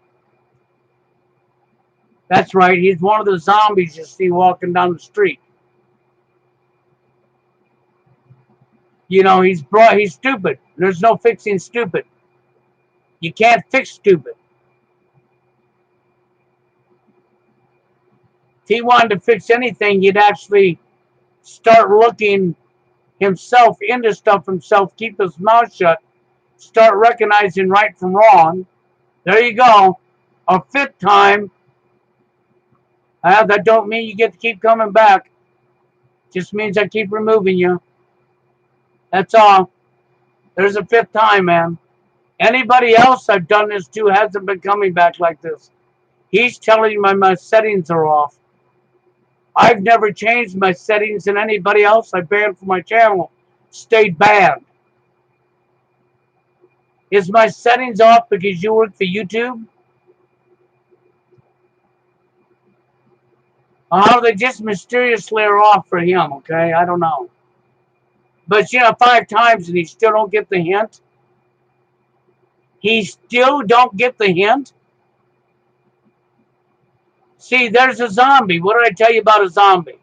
That's right. He's one of the zombies you see walking down the street. You know, he's stupid. There's no fixing stupid. You can't fix stupid. If he wanted to fix anything, he'd actually start looking himself into stuff himself, keep his mouth shut, start recognizing right from wrong. There you go. A 5th time. That don't mean you get to keep coming back. Just means I keep removing you. That's all. There's a 5th time, man. Anybody else I've done this to hasn't been coming back like this. He's telling me my settings are off. I've never changed my settings, and anybody else I banned from my channel stayed banned. Is my settings off because you work for YouTube? Or they just mysteriously are off for him, okay? I don't know. But, you know, 5 times and he still don't get the hint? He still don't get the hint? See, there's a zombie. What did I tell you about a zombie?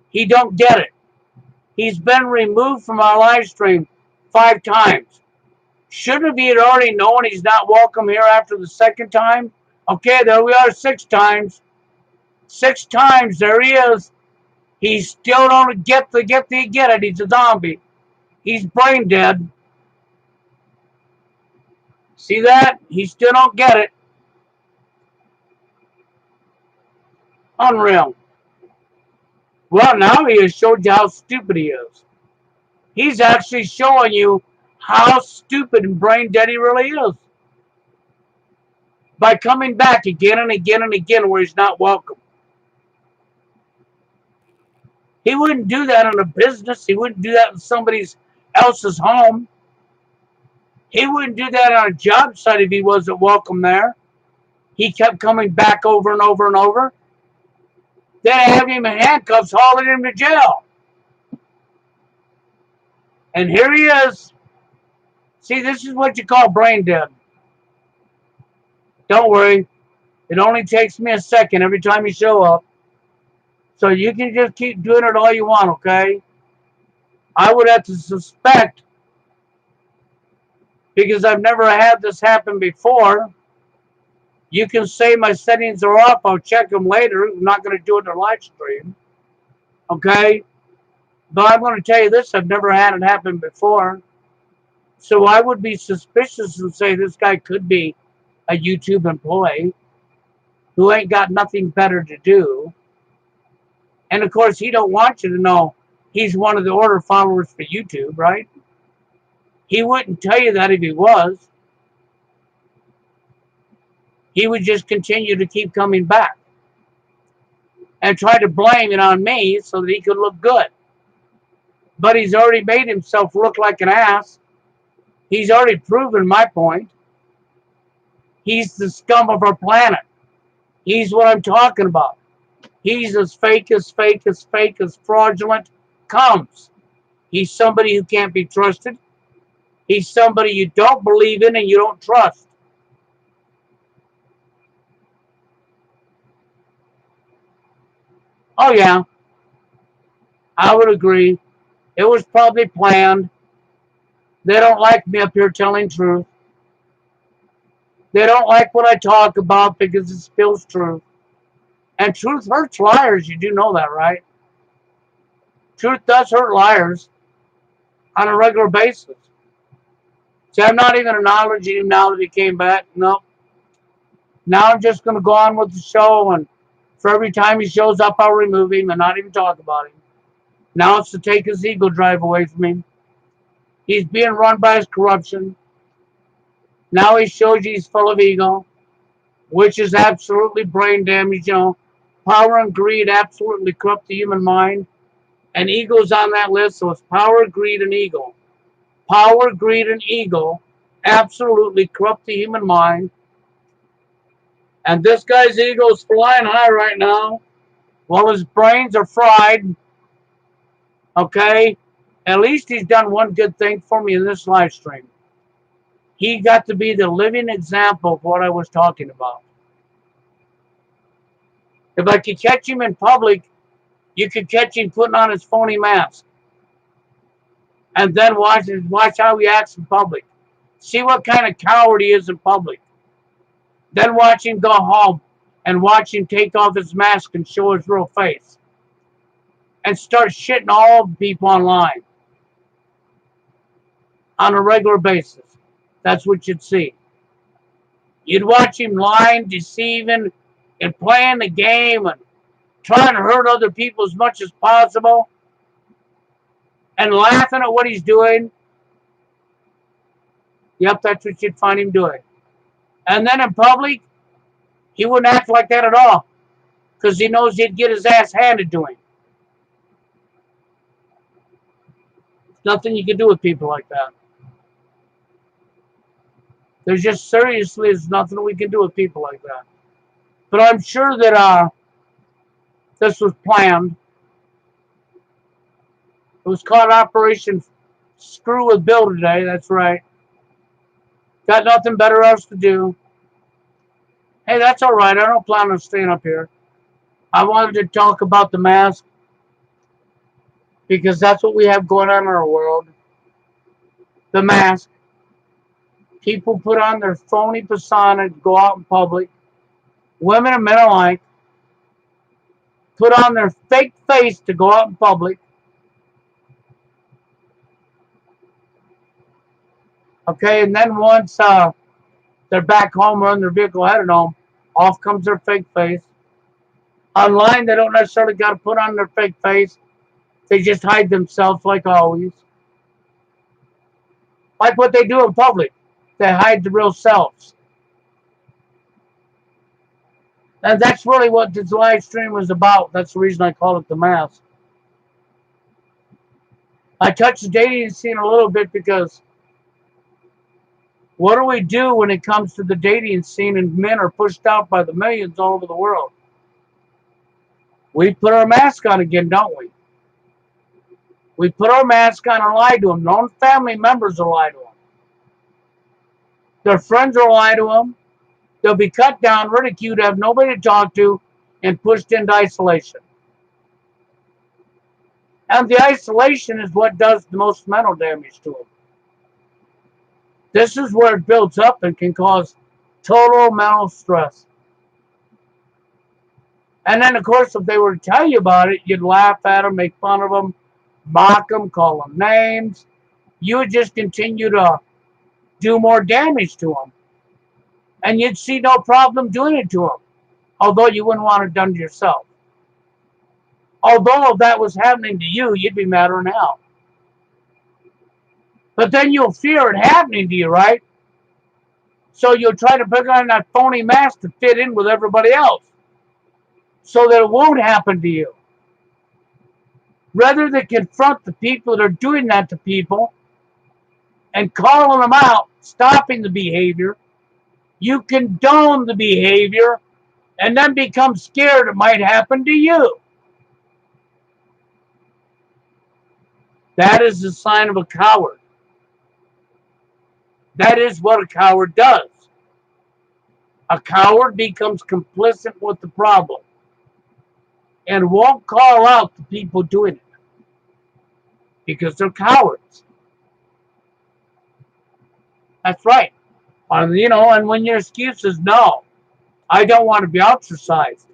He don't get it. He's been removed from our live stream 5 times. Shouldn't he have already known he's not welcome here after the 2nd time? Okay, there we are 6 times. 6 times, there he is. He still don't get it. He's a zombie. He's brain dead. See that? He still don't get it. Unreal. Well, now he has showed you how stupid he is. He's actually showing you how stupid and brain dead he really is. By coming back again and again and again where he's not welcome. He wouldn't do that in a business. He wouldn't do that in somebody else's home. He wouldn't do that on a job site if he wasn't welcome there. He kept coming back over and over and over. Then have him in handcuffs hauling him to jail. And here he is. See, this is what you call brain dead. Don't worry. It only takes me a second every time you show up. So you can just keep doing it all you want, okay? I would have to suspect, because I've never had this happen before. You can say my settings are off. I'll check them later. I'm not going to do it in a live stream. Okay? But I'm going to tell you this. I've never had it happen before. So I would be suspicious and say this guy could be a YouTube employee who ain't got nothing better to do. And, of course, he don't want you to know he's one of the order followers for YouTube, right? He wouldn't tell you that if he was. He would just continue to keep coming back and try to blame it on me so that he could look good. But he's already made himself look like an ass. He's already proven my point. He's the scum of our planet. He's what I'm talking about. He's as fake, as fraudulent comes. He's somebody who can't be trusted. He's somebody you don't believe in and you don't trust. Oh, yeah. I would agree. It was probably planned. They don't like me up here telling truth. They don't like what I talk about because it spills truth. And truth hurts liars. You do know that, right? Truth does hurt liars on a regular basis. See, I'm not even acknowledging him now that he came back. No. Now I'm just going to go on with the show and For every time he shows up, I'll remove him and not even talk about him. Now it's to take his ego drive away from him. He's being run by his corruption. Now he shows you he's full of ego, which is absolutely brain damage. Power and greed absolutely corrupt the human mind. And ego's on that list, so it's power, greed, and ego. Power, greed, and ego absolutely corrupt the human mind. And this guy's ego's flying high right now while his brains are fried. Okay? At least he's done one good thing for me in this live stream. He got to be the living example of what I was talking about. If I could catch him in public, you could catch him putting on his phony mask. And then watch how he acts in public. See what kind of coward he is in public. Then watch him go home and watch him take off his mask and show his real face. And start shitting all the people online. On a regular basis. That's what you'd see. You'd watch him lying, deceiving, and playing the game and trying to hurt other people as much as possible. And laughing at what he's doing. Yep, that's what you'd find him doing. And then in public, he wouldn't act like that at all. Because he knows he'd get his ass handed to him. There's nothing you can do with people like that. There's nothing we can do with people like that. But I'm sure that this was planned. It was called Operation Screw with Bill today, that's right. Got nothing better else to do. Hey, that's all right. I don't plan on staying up here. I wanted to talk about the mask because that's what we have going on in our world. The mask. People put on their phony persona to go out in public. Women and men alike. Put on their fake face to go out in public. Okay, and then once they're back home or in their vehicle headed home, off comes their fake face. Online, they don't necessarily got to put on their fake face. They just hide themselves like always. Like what they do in public. They hide the real selves. And that's really what this live stream was about. That's the reason I call it The Mask. I touched the dating scene a little bit because what do we do when it comes to the dating scene and men are pushed out by the millions all over the world? We put our mask on again, don't we? We put our mask on and lie to them. No family members will lie to them. Their friends will lie to them. They'll be cut down, ridiculed, have nobody to talk to, and pushed into isolation. And the isolation is what does the most mental damage to them. This is where it builds up and can cause total mental stress. And then, of course, if they were to tell you about it, you'd laugh at them, make fun of them, mock them, call them names. You would just continue to do more damage to them. And you'd see no problem doing it to them, although you wouldn't want it done to yourself. Although if that was happening to you, you'd be madder than hell. But then you'll fear it happening to you, right? So you'll try to put on that phony mask to fit in with everybody else so that it won't happen to you. Rather than confront the people that are doing that to people and calling them out, stopping the behavior, you condone the behavior and then become scared it might happen to you. That is the sign of a coward. That is what a coward does. A coward becomes complicit with the problem and won't call out the people doing it because they're cowards. That's right. And when your excuse is no, I don't want to be ostracized.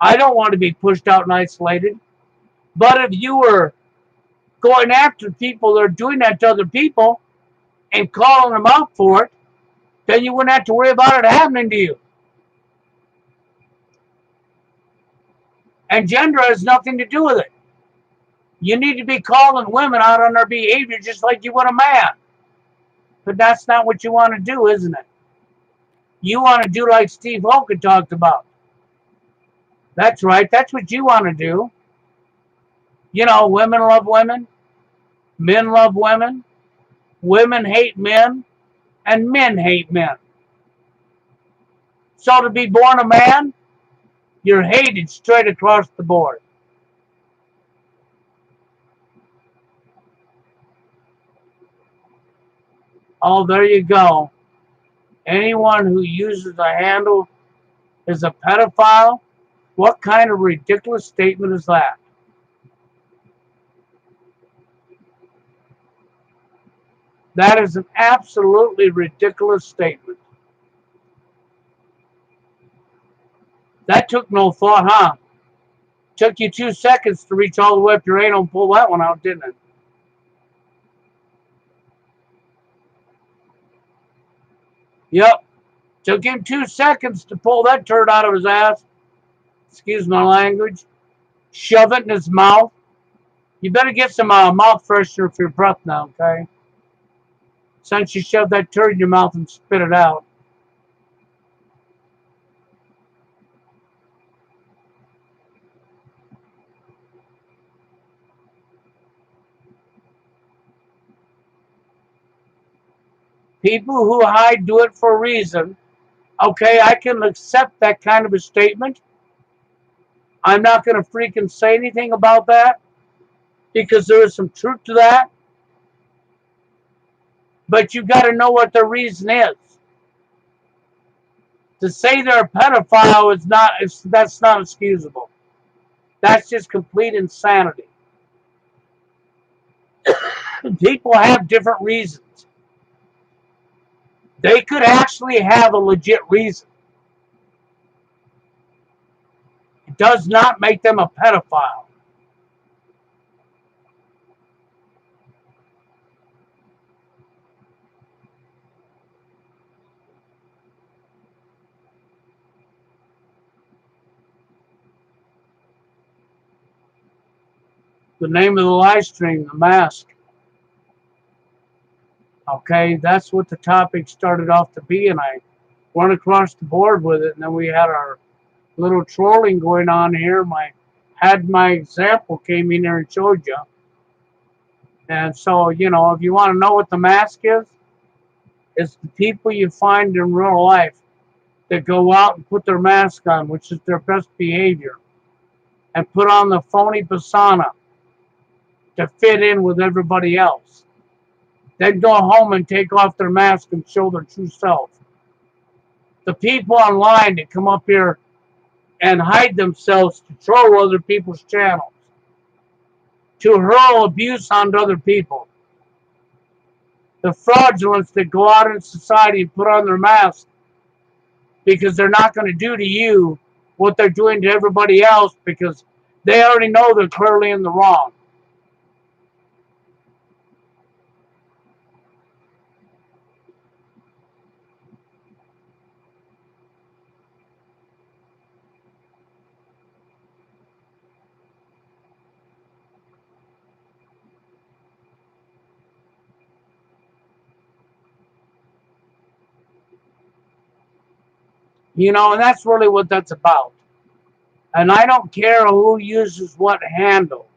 I don't want to be pushed out and isolated. But if you were going after people that are doing that to other people and calling them out for it, then you wouldn't have to worry about it happening to you. And gender has nothing to do with it. You need to be calling women out on their behavior just like you would a man. But that's not what you want to do, isn't it? You want to do like Steve Hogan talked about. That's right. That's what you want to do. You know, women love women. Men love women. Women hate men. And men hate men. So to be born a man, you're hated straight across the board. Oh, there you go. Anyone who uses a handle is a pedophile. What kind of ridiculous statement is that? That is an absolutely ridiculous statement. That took no thought, huh? Took you 2 seconds to reach all the way up your anal and pull that one out, didn't it? Yep. Took him 2 seconds to pull that turd out of his ass. Excuse my language. Shove it in his mouth. You better get some mouth freshener for your breath now, okay? Since you shoved that turd in your mouth and spit it out. People who hide do it for a reason. Okay, I can accept that kind of a statement. I'm not going to freaking say anything about that because there is some truth to that. But you got to know what the reason is. To say they're a pedophile is not, that's not excusable. That's just complete insanity. People have different reasons. They could actually have a legit reason. It does not make them a pedophile. The name of the live stream, The Mask. Okay, that's what the topic started off to be, and I went across the board with it, and then we had our little trolling going on here. My example came in there and showed you. And so, you know, if you want to know what the mask is, it's the people you find in real life that go out and put their mask on, which is their best behavior, and put on the phony persona to fit in with everybody else. Then go home and take off their mask and show their true self. The people online that come up here and hide themselves to troll other people's channels, to hurl abuse onto other people. The fraudulents that go out in society and put on their masks because they're not going to do to you what they're doing to everybody else because they already know they're clearly in the wrong. You know, and that's really what that's about. And I don't care who uses what handle,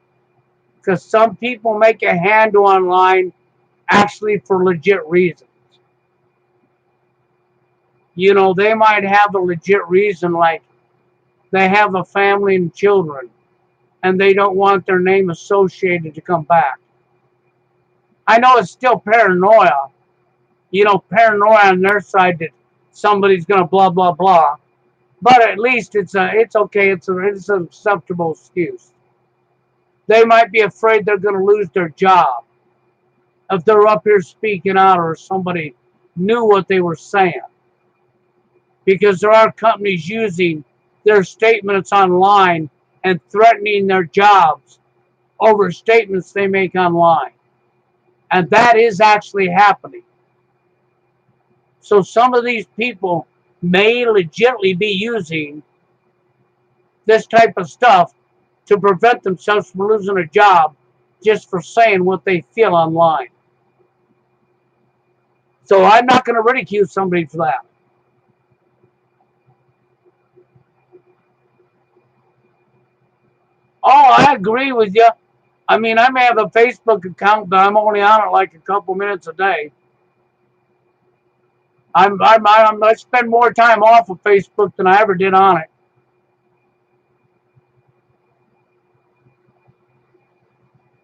because some people make a handle online actually for legit reasons. You know, they might have a legit reason, like they have a family and children, and they don't want their name associated to come back. I know it's still paranoia, you know, paranoia on their side that somebody's going to blah, blah, blah. But at least it's okay. It's an acceptable excuse. They might be afraid they're going to lose their job if they're up here speaking out or somebody knew what they were saying. Because there are companies using their statements online and threatening their jobs over statements they make online. And that is actually happening. So some of these people may legitimately be using this type of stuff to prevent themselves from losing a job just for saying what they feel online. So I'm not going to ridicule somebody for that. Oh, I agree with you. I mean, I may have a Facebook account, but I'm only on it like a couple minutes a day. I spend more time off of Facebook than I ever did on it.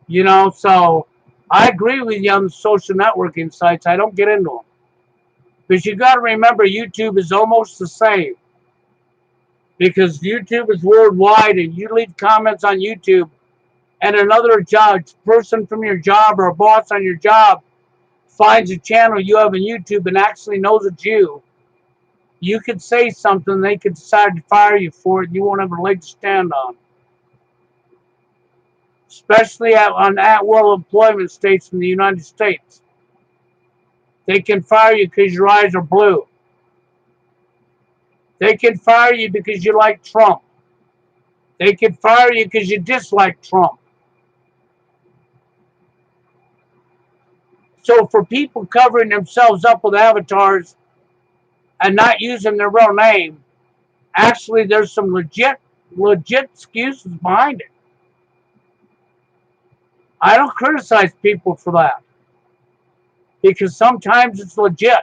You know, so I agree with you on the social networking sites. I don't get into them. Because you got to remember, YouTube is almost the same. Because YouTube is worldwide, and you leave comments on YouTube, and another person from your job or a boss on your job finds a channel you have on YouTube and actually knows it's you. You could say something, they could decide to fire you for it, and you won't have a leg to stand on. Especially on at-will employment states in the United States. They can fire you because your eyes are blue. They can fire you because you like Trump. They can fire you because you dislike Trump. So for people covering themselves up with avatars and not using their real name, actually there's some legit excuses behind it. I don't criticize people for that because sometimes it's legit.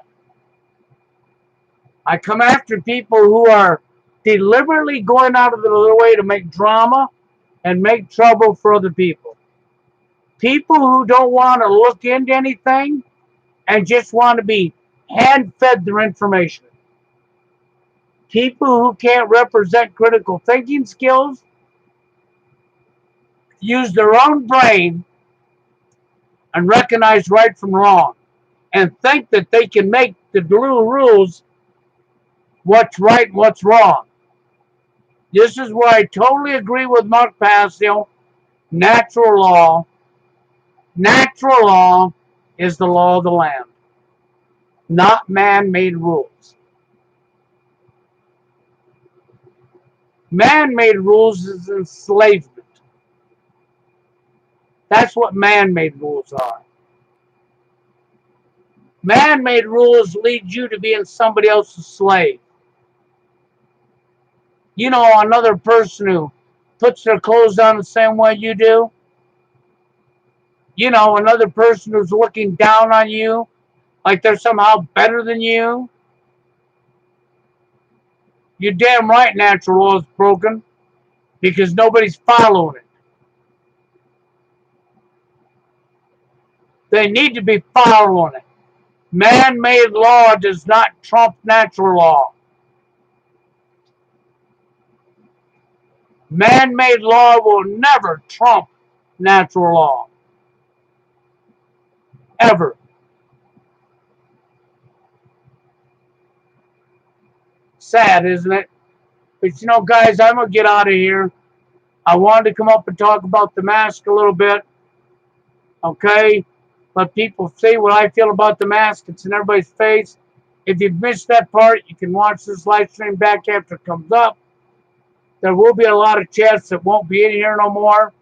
I come after people who are deliberately going out of their way to make drama and make trouble for other people. People who don't want to look into anything and just want to be hand-fed their information. People who can't represent critical thinking skills, use their own brain, and recognize right from wrong, and think that they can make the blue rules what's right and what's wrong. This is where I totally agree with Mark Passio. Natural law. Natural law is the law of the land, not man-made rules. Man-made rules is enslavement. That's what man-made rules are. Man-made rules lead you to being somebody else's slave. You know, another person who puts their clothes on the same way you do. You know, another person who's looking down on you like they're somehow better than you. You're damn right natural law is broken because nobody's following it. They need to be following it. Man-made law does not trump natural law. Man-made law will never trump natural law. Ever. Sad, isn't it? But you know, guys, I'm going to get out of here. I wanted to come up and talk about the mask a little bit. Okay? Let people see what I feel about the mask. It's in everybody's face. If you've missed that part, you can watch this live stream back after it comes up. There will be a lot of chats that won't be in here no more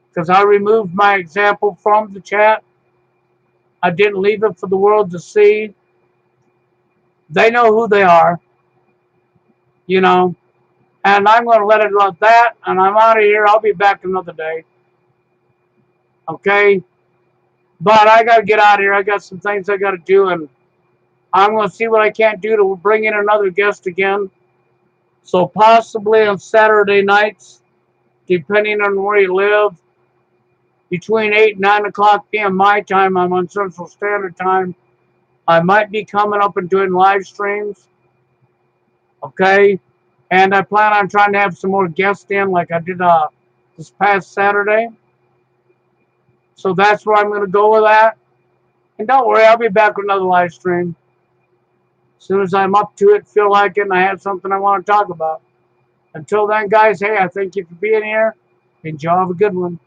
because I removed my example from the chat. I didn't leave it for the world to see. They know who they are, you know. And I'm going to let it like that, and I'm out of here. I'll be back another day. Okay? But I got to get out of here. I got some things I got to do, and I'm going to see what I can't do to bring in another guest again. So possibly on Saturday nights, depending on where you live, between 8 and 9 o'clock p.m. my time, I'm on Central Standard Time. I might be coming up and doing live streams. Okay? And I plan on trying to have some more guests in like I did this past Saturday. So that's where I'm going to go with that. And don't worry, I'll be back with another live stream. As soon as I'm up to it, feel like it, and I have something I want to talk about. Until then, guys, hey, I thank you for being here. And y'all have a good one.